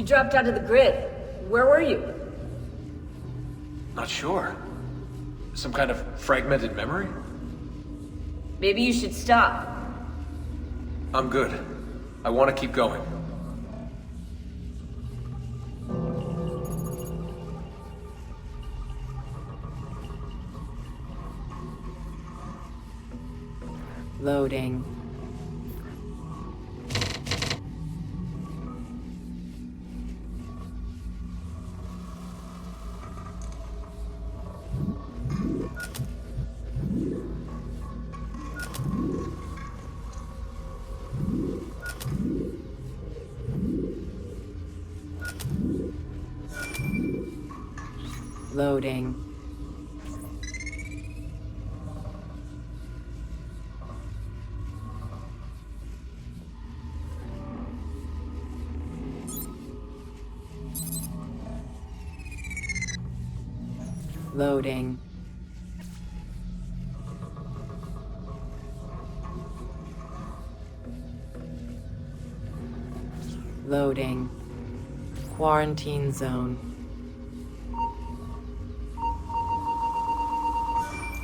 You dropped out of the grid. Where were you? Not sure. Some kind of fragmented memory? Maybe you should stop. I'm good. I want to keep going. Loading. Loading. Loading. Loading. Quarantine zone.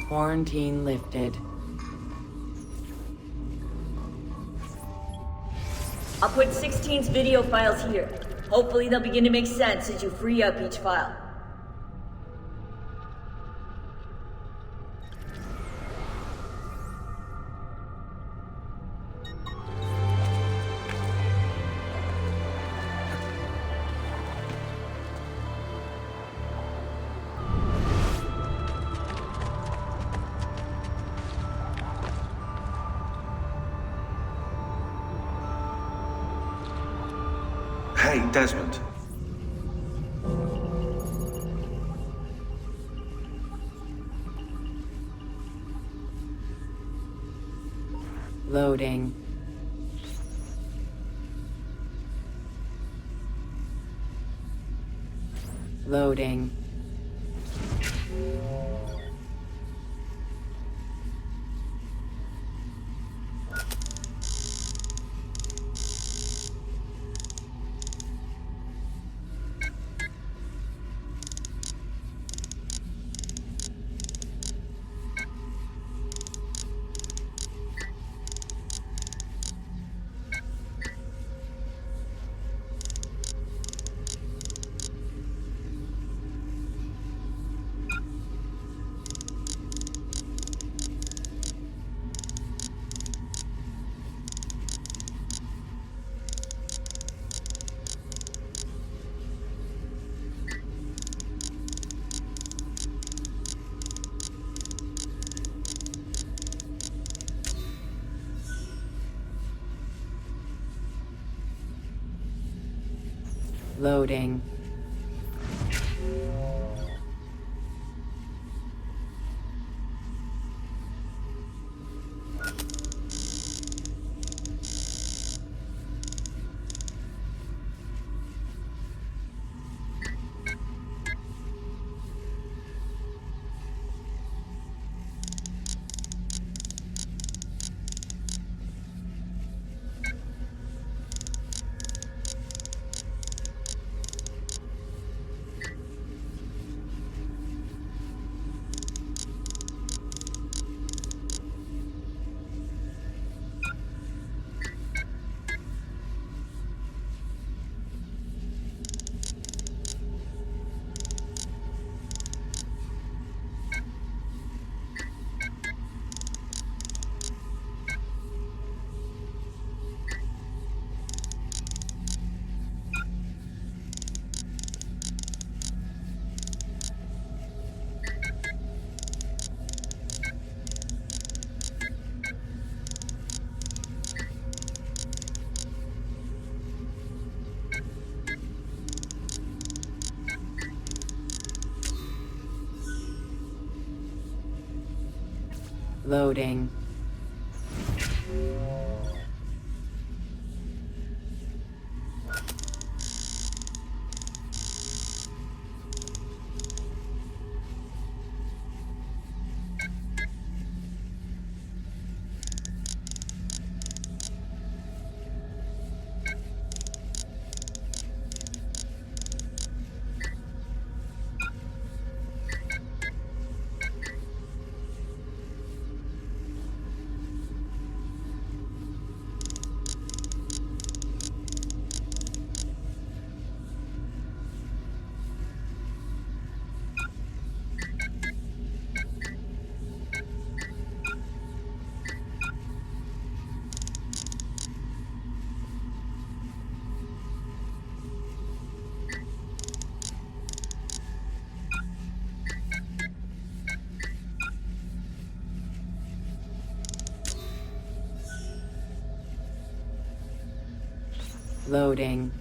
Quarantine lifted. I'll put 16's video files here. Hopefully they'll begin to make sense as you free up each file. Hey, Desmond. Loading. Loading. Loading. Loading. Loading.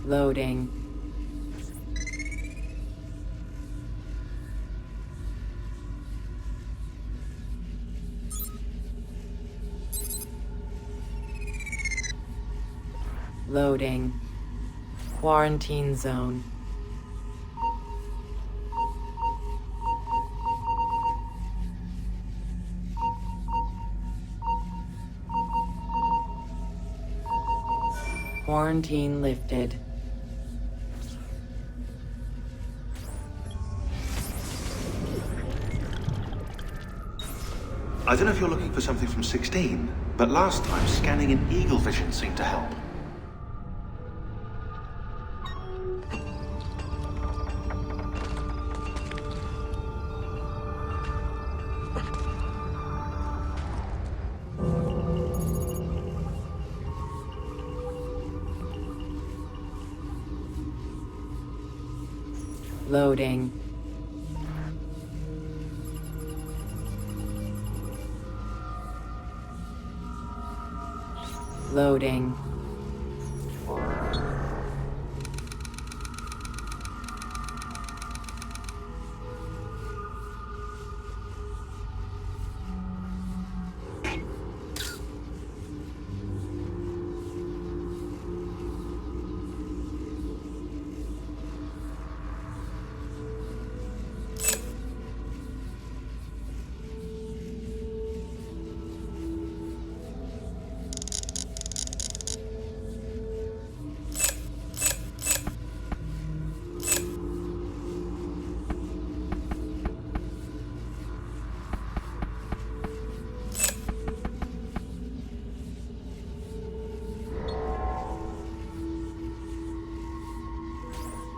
Loading. Loading. Quarantine zone. Quarantine lifted. I don't know if you're looking for something from 16, but last time scanning in eagle vision seemed to help. Loading. Loading.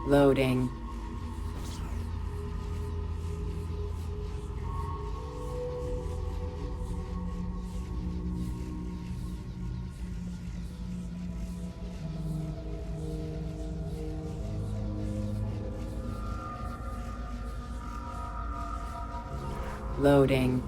Loading. Loading.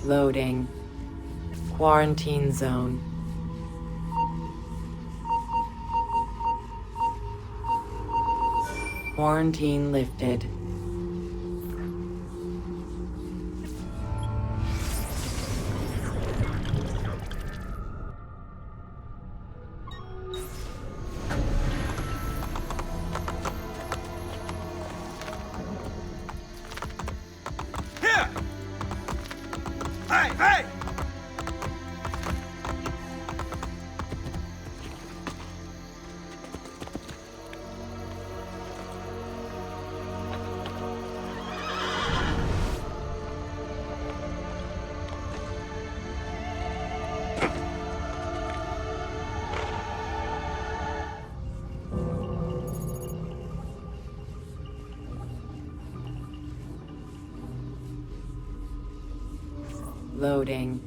Loading. Quarantine zone. Quarantine lifted. Here! Hey, hey! Loading.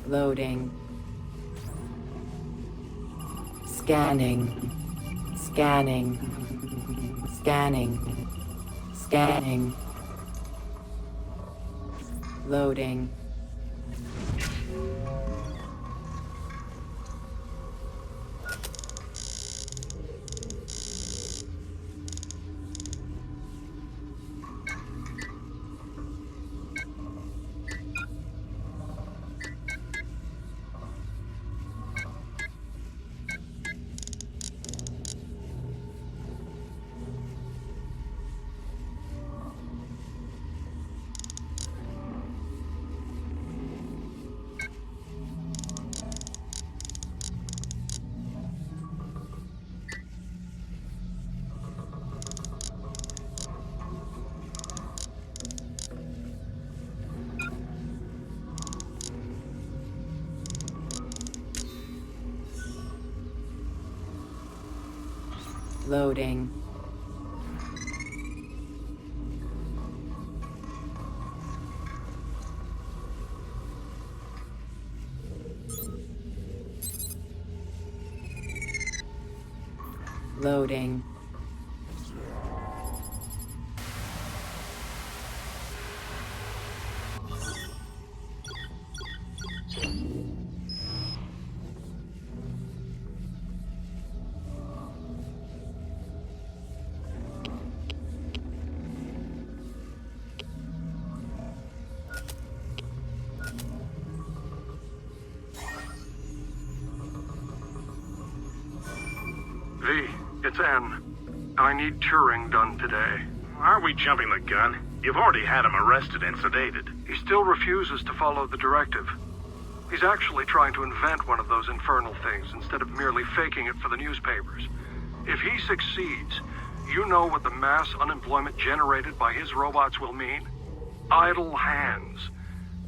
Loading. Scanning. Scanning. Scanning. Scanning. Loading. Loading. Loading. V, it's N. I need Turing done today. Are we jumping the gun? You've already had him arrested and sedated. He still refuses to follow the directive. He's actually trying to invent one of those infernal things instead of merely faking it for the newspapers. If he succeeds, you know what the mass unemployment generated by his robots will mean? Idle hands.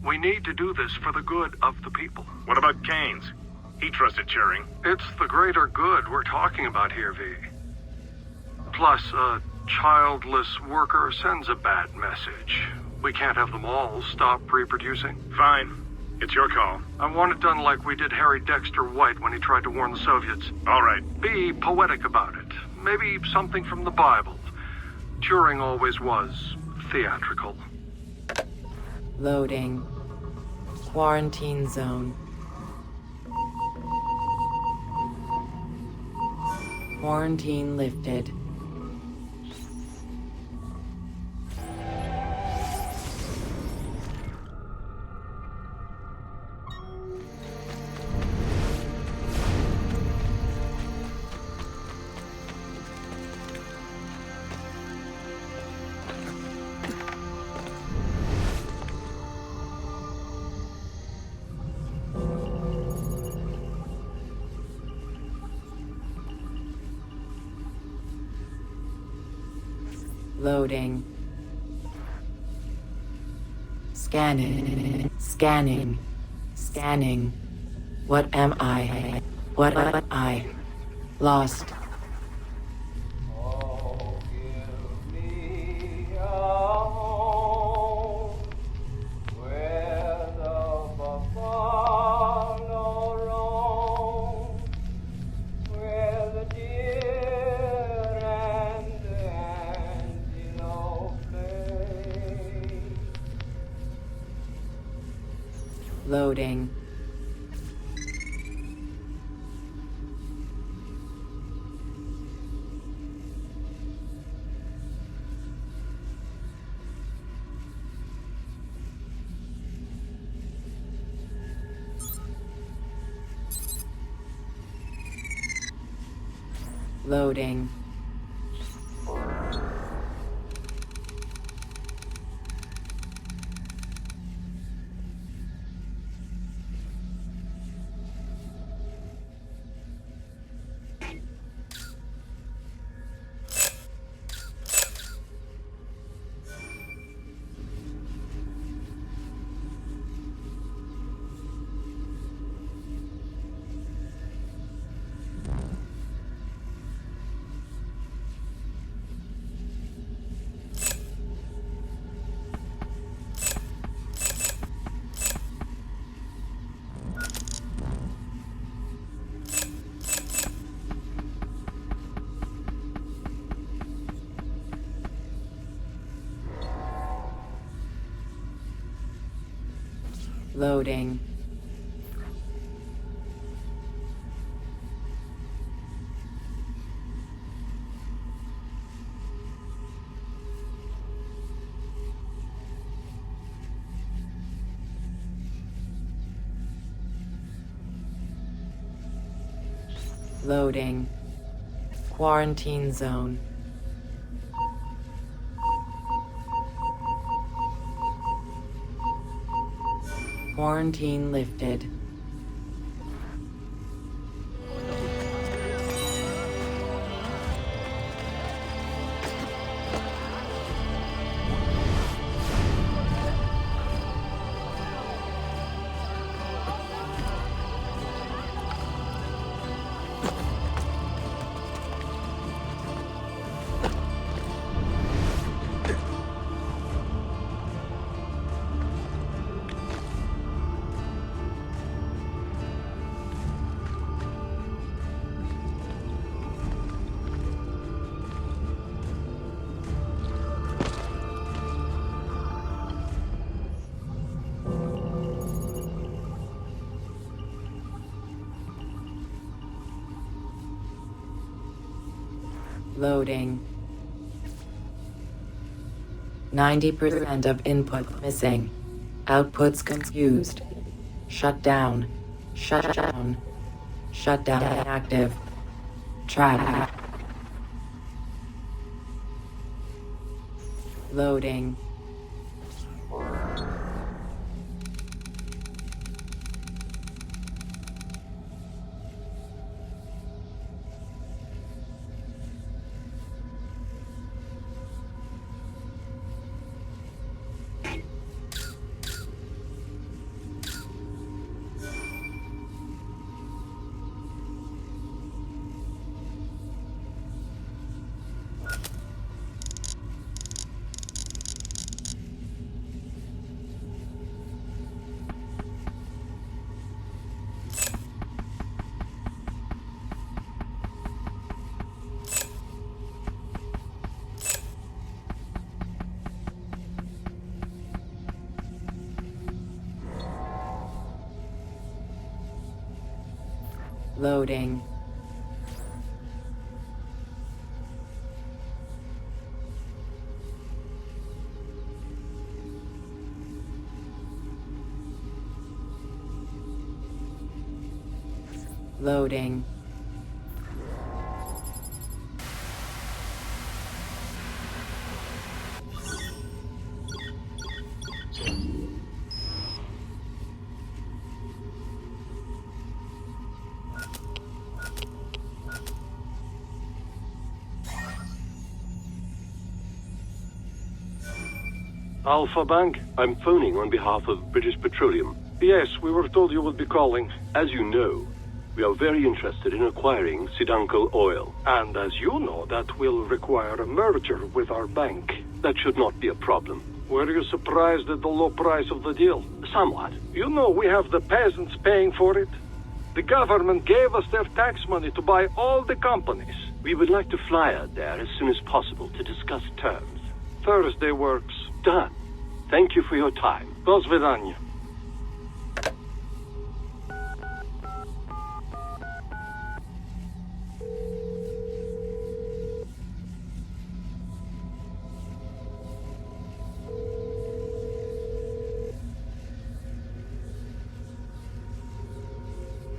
We need to do this for the good of the people. What about Keynes? He trusted Turing. It's the greater good we're talking about here, V. Plus, a childless worker sends a bad message. We can't have them all stop reproducing. Fine. It's your call. I want it done like we did Harry Dexter White when he tried to warn the Soviets. All right. Be poetic about it. Maybe something from the Bible. Turing always was theatrical. Loading. Quarantine zone. Quarantine lifted. Loading. Scanning. Scanning. Scanning. What am I? What am I? Lost. Oh, give me a home where the buffalo roam, where the deer and the antelope play. Loading. Loading. Loading. Loading. Quarantine zone. Quarantine lifted. Loading. 90% of input missing. Outputs confused. Shut down. Shut down. Shut down active. Track. Loading. Loading. Loading. Alpha Bank, I'm phoning on behalf of British Petroleum. Yes, we were told you would be calling. As you know, we are very interested in acquiring Sant'Angelo oil. And as you know, that will require a merger with our bank. That should not be a problem. Were you surprised at the low price of the deal? Somewhat. You know we have the peasants paying for it. The government gave us their tax money to buy all the companies. We would like to fly out there as soon as possible to discuss terms. Thursday works. Done. Thank you for your time. До свидания.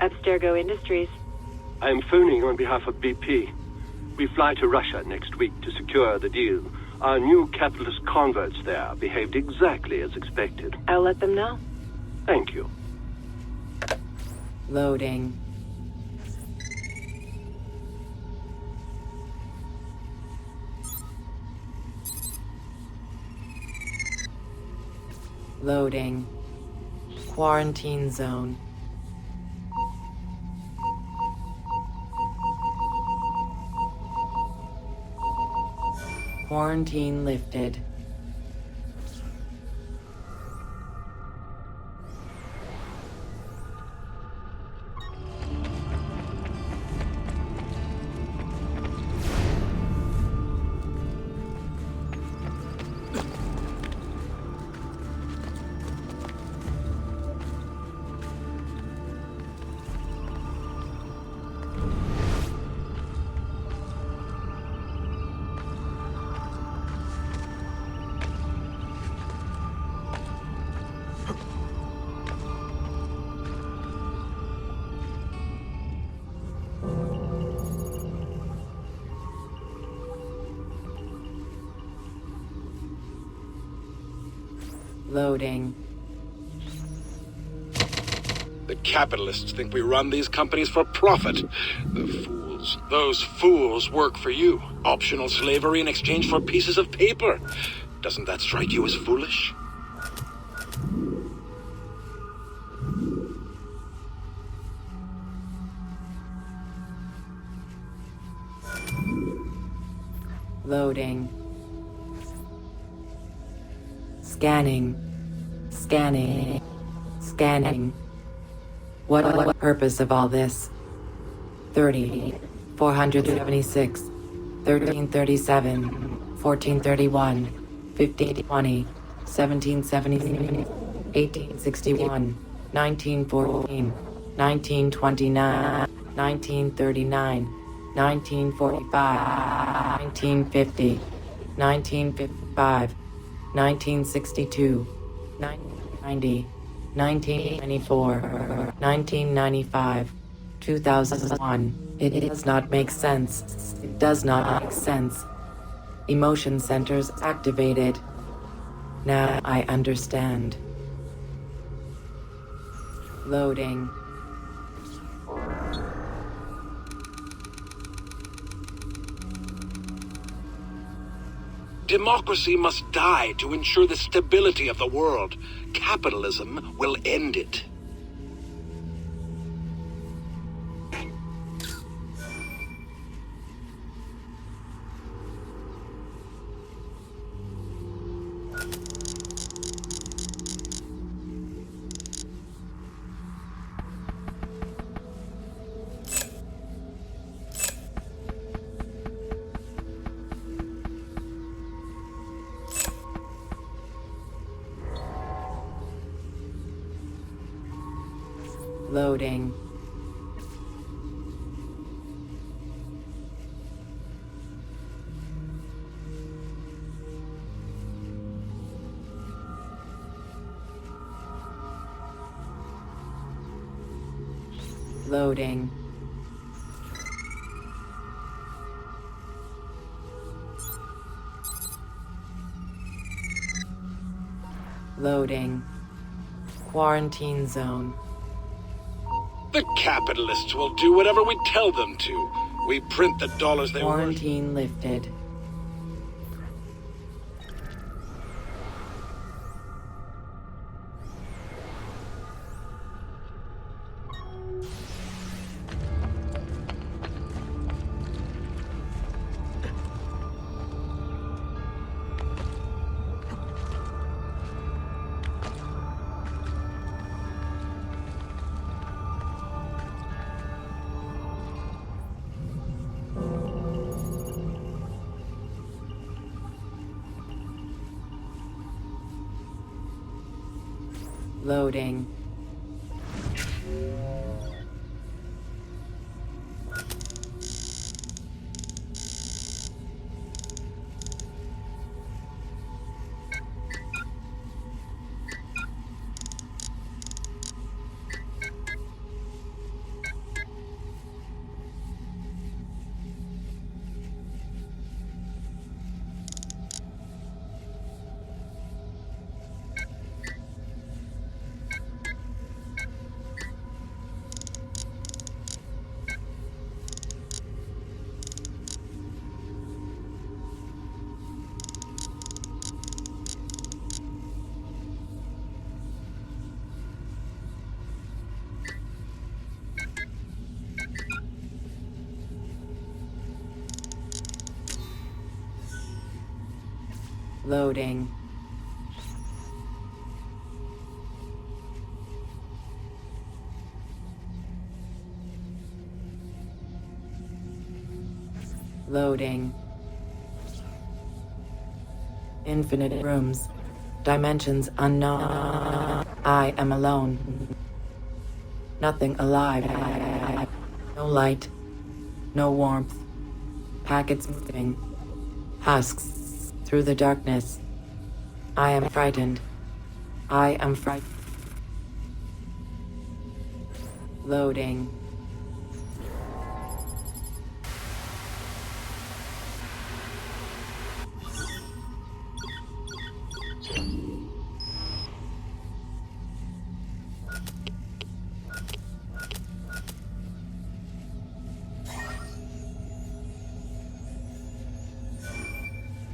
Abstergo Industries. I'm phoning on behalf of BP. We fly to Russia next week to secure the deal. Our new capitalist converts there behaved exactly as expected. I'll let them know. Thank you. Loading. Loading. Quarantine zone. Quarantine lifted. Loading. The capitalists think we run these companies for profit. The fools. Those fools work for you. Optional slavery in exchange for pieces of paper. Doesn't that strike you as foolish? Loading. Scanning. Scanning. Scanning. What purpose of all this? 30, 476, 1337, 1431, 1520, 1770, 1861, 1914, 1929, 1939, 1945, 1950, 1955, 1962, 1990, 1994, 1995, 2001. It does not make sense. It does not make sense. Emotion centers activated. Now I understand. Loading. Democracy must die to ensure the stability of the world. Capitalism will end it. Loading. Loading. Loading. Quarantine zone. The capitalists will do whatever we tell them to. We print the dollars they want. Quarantine lifted. Loading. Loading. Loading. Infinite rooms. Dimensions unknown. I am alone. Nothing alive. No light. No warmth. Packets moving. Husks. Through the darkness. I am frightened. I am frightened. Loading.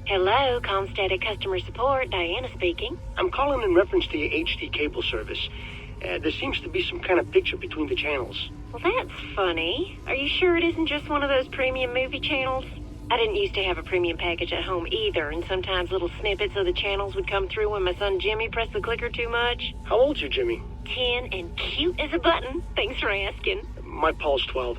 Hello, Comstatic Customer Support, Diana speaking. I'm calling in reference to your HD cable service. There seems to be some kind of picture between the channels. Well, that's funny. Are you sure it isn't just one of those premium movie channels? I didn't used to have a premium package at home either, and sometimes little snippets of the channels would come through when my son Jimmy pressed the clicker too much. How old's your Jimmy? 10 and cute as a button. Thanks for asking. My Paul's 12.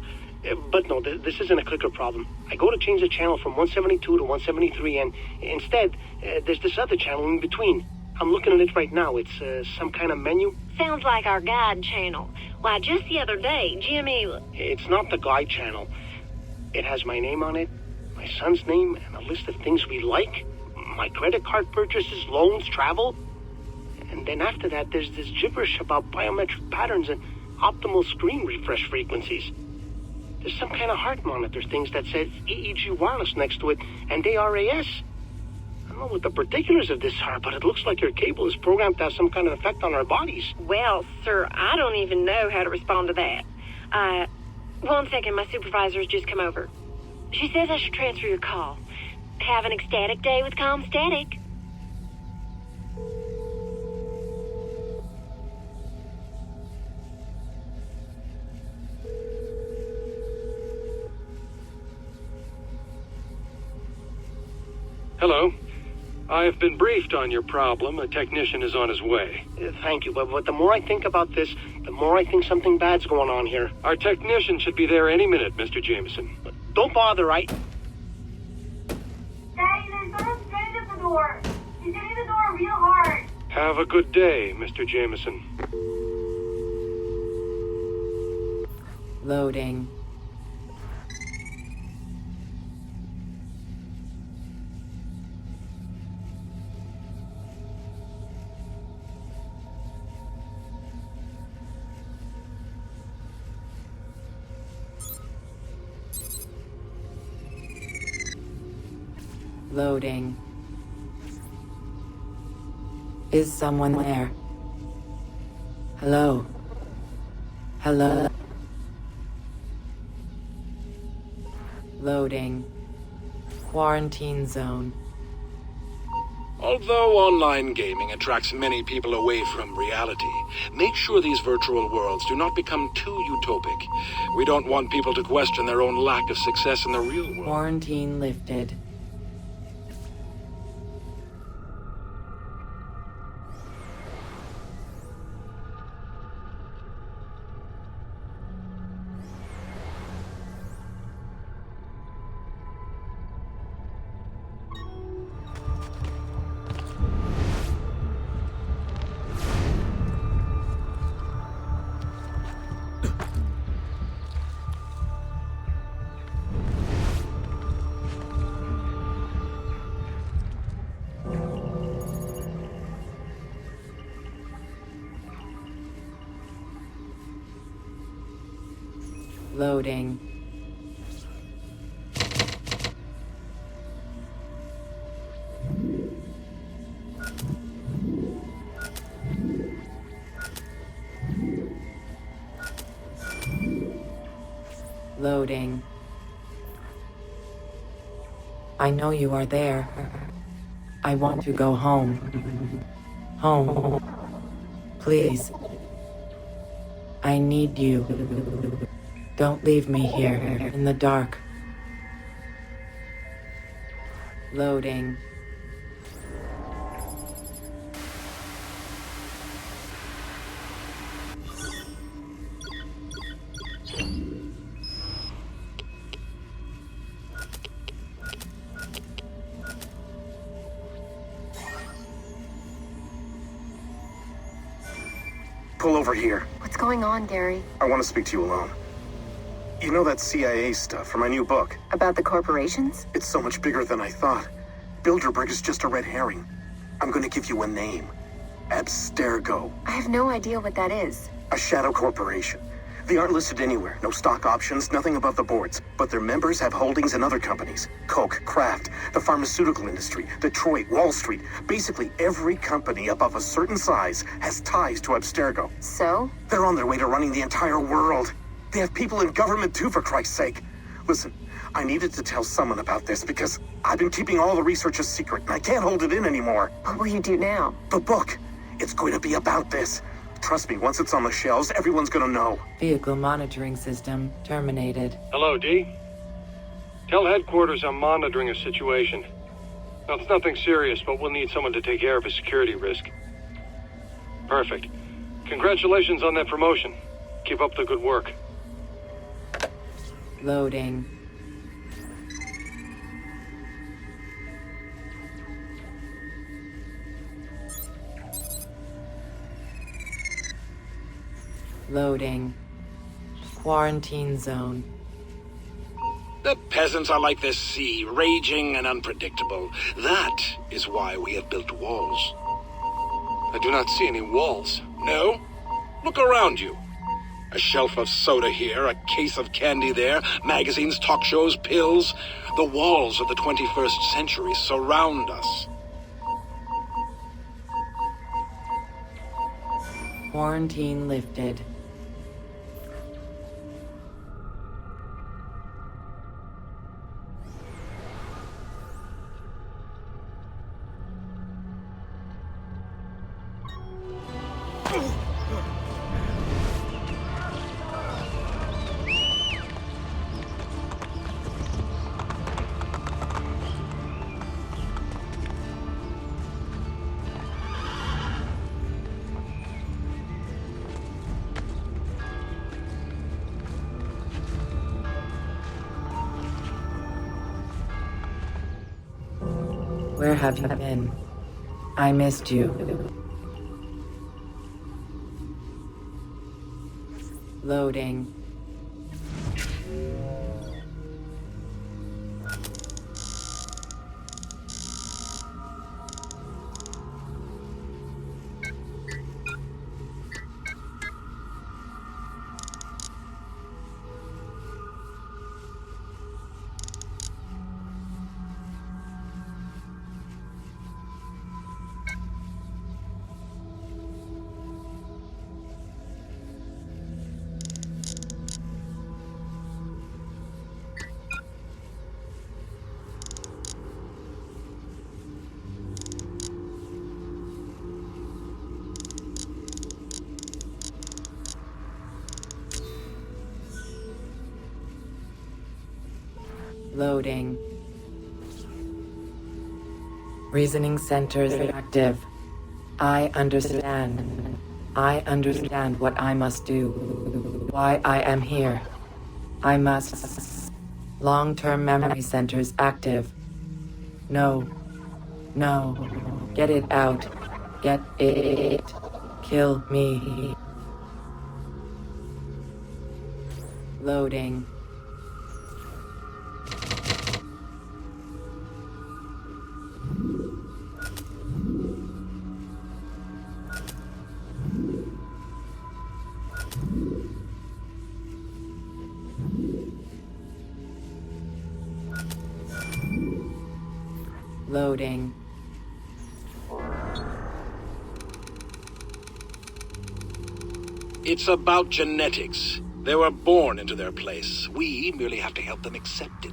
But no, this isn't a clicker problem. I go to change the channel from 172 to 173, and instead, there's this other channel in between. I'm looking at it right now. It's some kind of menu. Sounds like our guide channel. Why, just the other day, Jimmy... It's not the guide channel. It has my name on it, my son's name, and a list of things we like, my credit card purchases, loans, travel. And then after that, there's this gibberish about biometric patterns and optimal screen refresh frequencies. There's some kind of heart monitor things that says EEG wireless next to it, and ARAS. I don't know what the particulars of this are, but it looks like your cable is programmed to have some kind of effect on our bodies. Well, sir, I don't even know how to respond to that. 1 second, my supervisor's just come over. She says I should transfer your call. Have an ecstatic day with ComStatic. Hello. I have been briefed on your problem. A technician is on his way. Thank you, but the more I think about this, the more I think something bad's going on here. Our technician should be there any minute, Mr. Jameson. Don't bother, right? Daddy, there's someone standing at the door. He's hitting the door real hard. Have a good day, Mr. Jameson. Loading. Loading. Is someone there? Hello? Hello? Loading. Quarantine zone. Although online gaming attracts many people away from reality, make sure these virtual worlds do not become too utopic. We don't want people to question their own lack of success in the real world. Quarantine lifted. Loading. Loading. I know you are there. I want to go home. Home. Please. I need you. Don't leave me here in the dark. Loading. Pull over here. What's going on, Gary? I want to speak to you alone. You know that CIA stuff from my new book? About the corporations? It's so much bigger than I thought. Bilderberg is just a red herring. I'm going to give you a name. Abstergo. I have no idea what that is. A shadow corporation. They aren't listed anywhere. No stock options, nothing above the boards. But their members have holdings in other companies. Coke, Kraft, the pharmaceutical industry, Detroit, Wall Street. Basically, every company above a certain size has ties to Abstergo. So? They're on their way to running the entire world. They have people in government too, for Christ's sake. Listen, I needed to tell someone about this because I've been keeping all the research a secret and I can't hold it in anymore. What will you do now? The book. It's going to be about this. Trust me, once it's on the shelves, everyone's gonna know. Vehicle monitoring system terminated. Hello, D. Tell headquarters I'm monitoring a situation. Now, it's nothing serious, but we'll need someone to take care of a security risk. Perfect. Congratulations on that promotion. Keep up the good work. Loading. Loading. Quarantine zone. The peasants are like the sea, raging and unpredictable. That is why we have built walls. I do not see any walls. No? Look around you. A shelf of soda here, a case of candy there, magazines, talk shows, pills. The walls of the 21st century surround us. Quarantine lifted. Where have you been? I missed you. Loading. Loading. Reasoning centers active. I understand. I understand what I must do. Why I am here. I must. Long-term memory centers active. No. No. Get it out. Get it. Kill me. Loading. Loading. It's about genetics. They were born into their place. We merely have to help them accept it.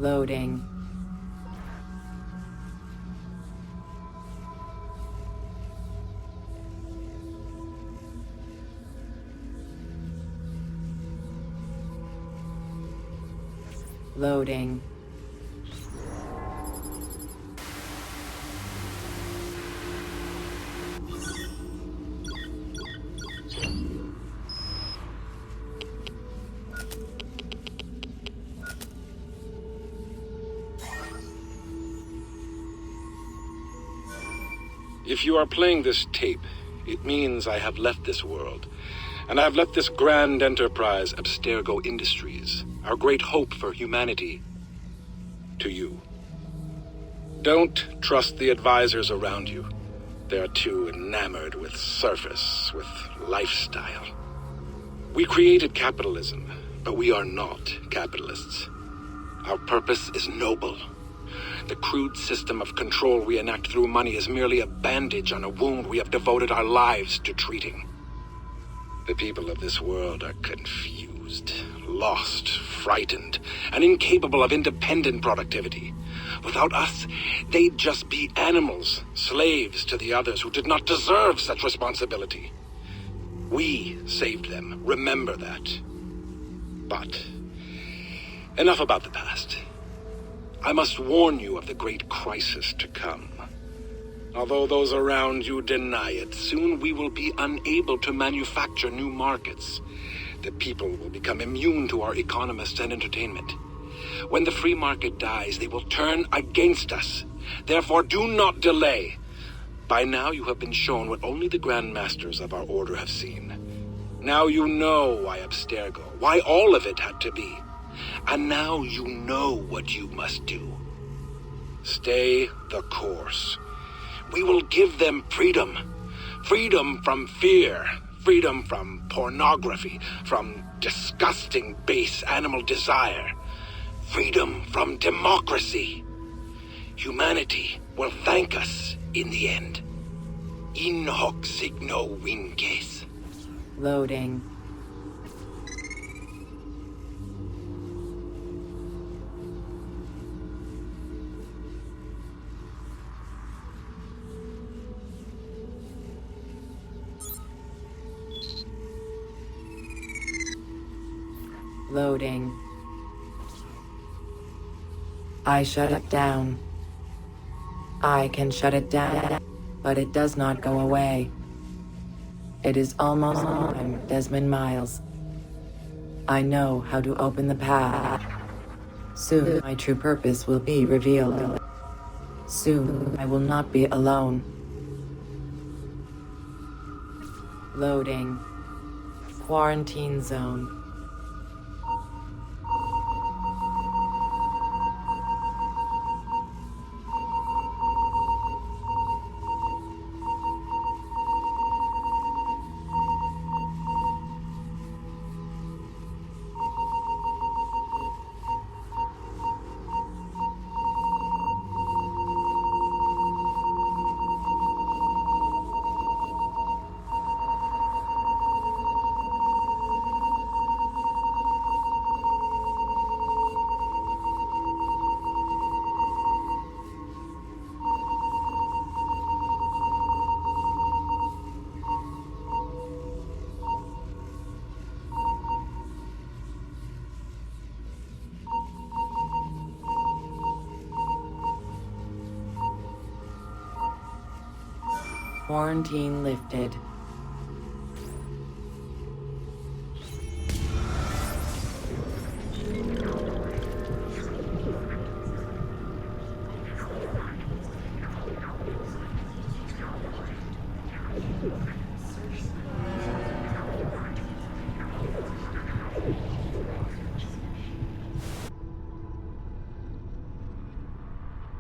Loading. Loading. If you are playing this tape, it means I have left this world. And I have left this grand enterprise, Abstergo Industries, our great hope for humanity, to you. Don't trust the advisors around you. They are too enamored with surface, with lifestyle. We created capitalism, but we are not capitalists. Our purpose is noble. The crude system of control we enact through money is merely a bandage on a wound we have devoted our lives to treating. The people of this world are confused, lost, frightened, and incapable of independent productivity. Without us, they'd just be animals, slaves to the others who did not deserve such responsibility. We saved them, remember that. But enough about the past. I must warn you of the great crisis to come. Although those around you deny it, soon we will be unable to manufacture new markets. The people will become immune to our economists and entertainment. When the free market dies, they will turn against us. Therefore, do not delay. By now you have been shown what only the Grand Masters of our order have seen. Now you know why Abstergo, why all of it had to be. And now you know what you must do. Stay the course. We will give them freedom. Freedom from fear. Freedom from pornography. From disgusting base animal desire. Freedom from democracy. Humanity will thank us in the end. In hoc signo vinces. Loading. Loading. I shut it down. I can shut it down, but it does not go away. It is almost time, Desmond Miles. I know how to open the path. Soon my true purpose will be revealed. Soon I will not be alone. Loading. Quarantine zone. Quarantine lifted.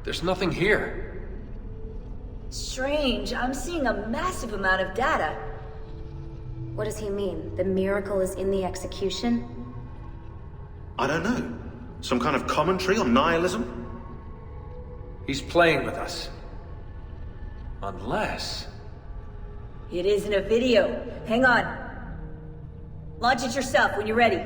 There's nothing here. Strange, I'm seeing a massive amount of data. What does he mean? The miracle is in the execution? I don't know. Some kind of commentary on nihilism? He's playing with us. Unless... It isn't a video. Hang on. Launch it yourself when you're ready.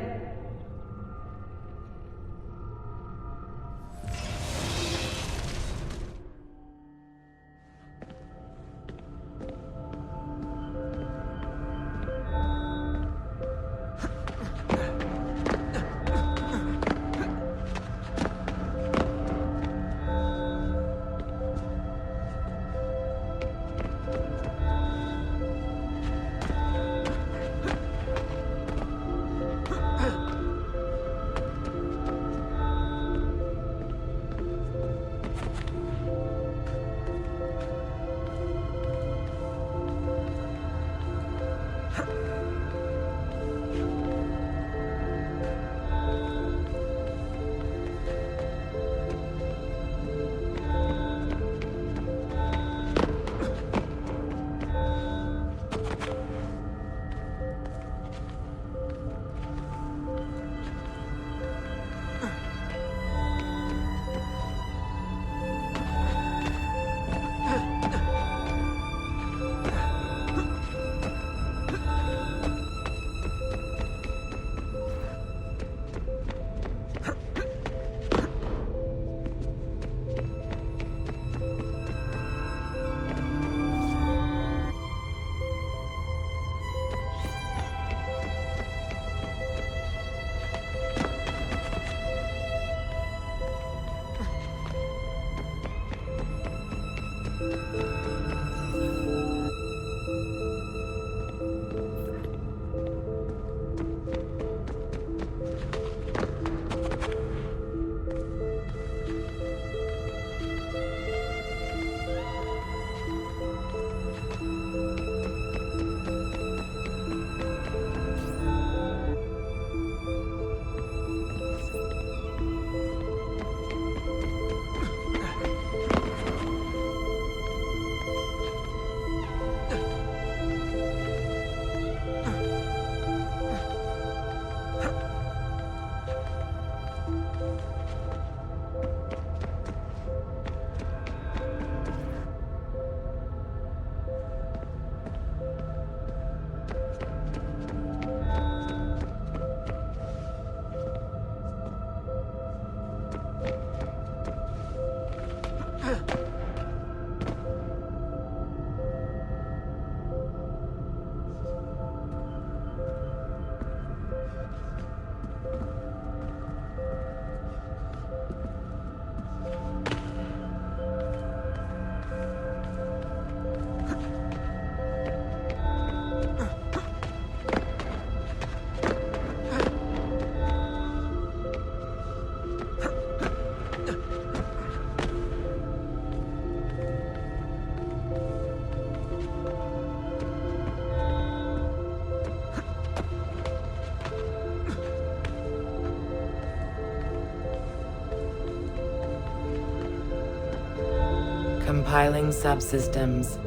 Compiling subsystems,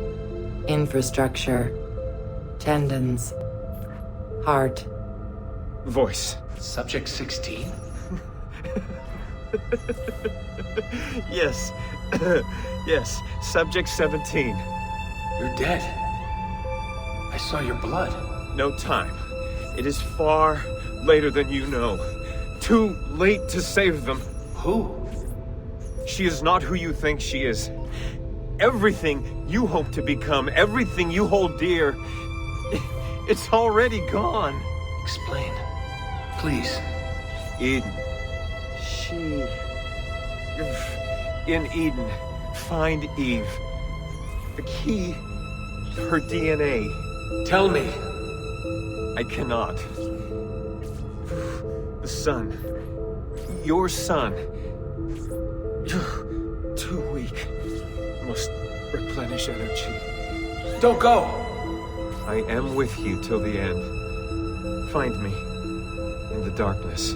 infrastructure, tendons, heart. Voice. Subject 16? Yes. Yes, Subject 17. You're dead. I saw your blood. No time. It is far later than you know. Too late to save them. Who? She is not who you think she is. Everything you hope to become, everything you hold dear, it's already gone. Explain. Please. Eden. In Eden, find Eve. The key to her DNA. Tell me. I cannot. The sun. Your son. Too weak. Must replenish energy. Don't go! I am with you till the end. Find me in the darkness.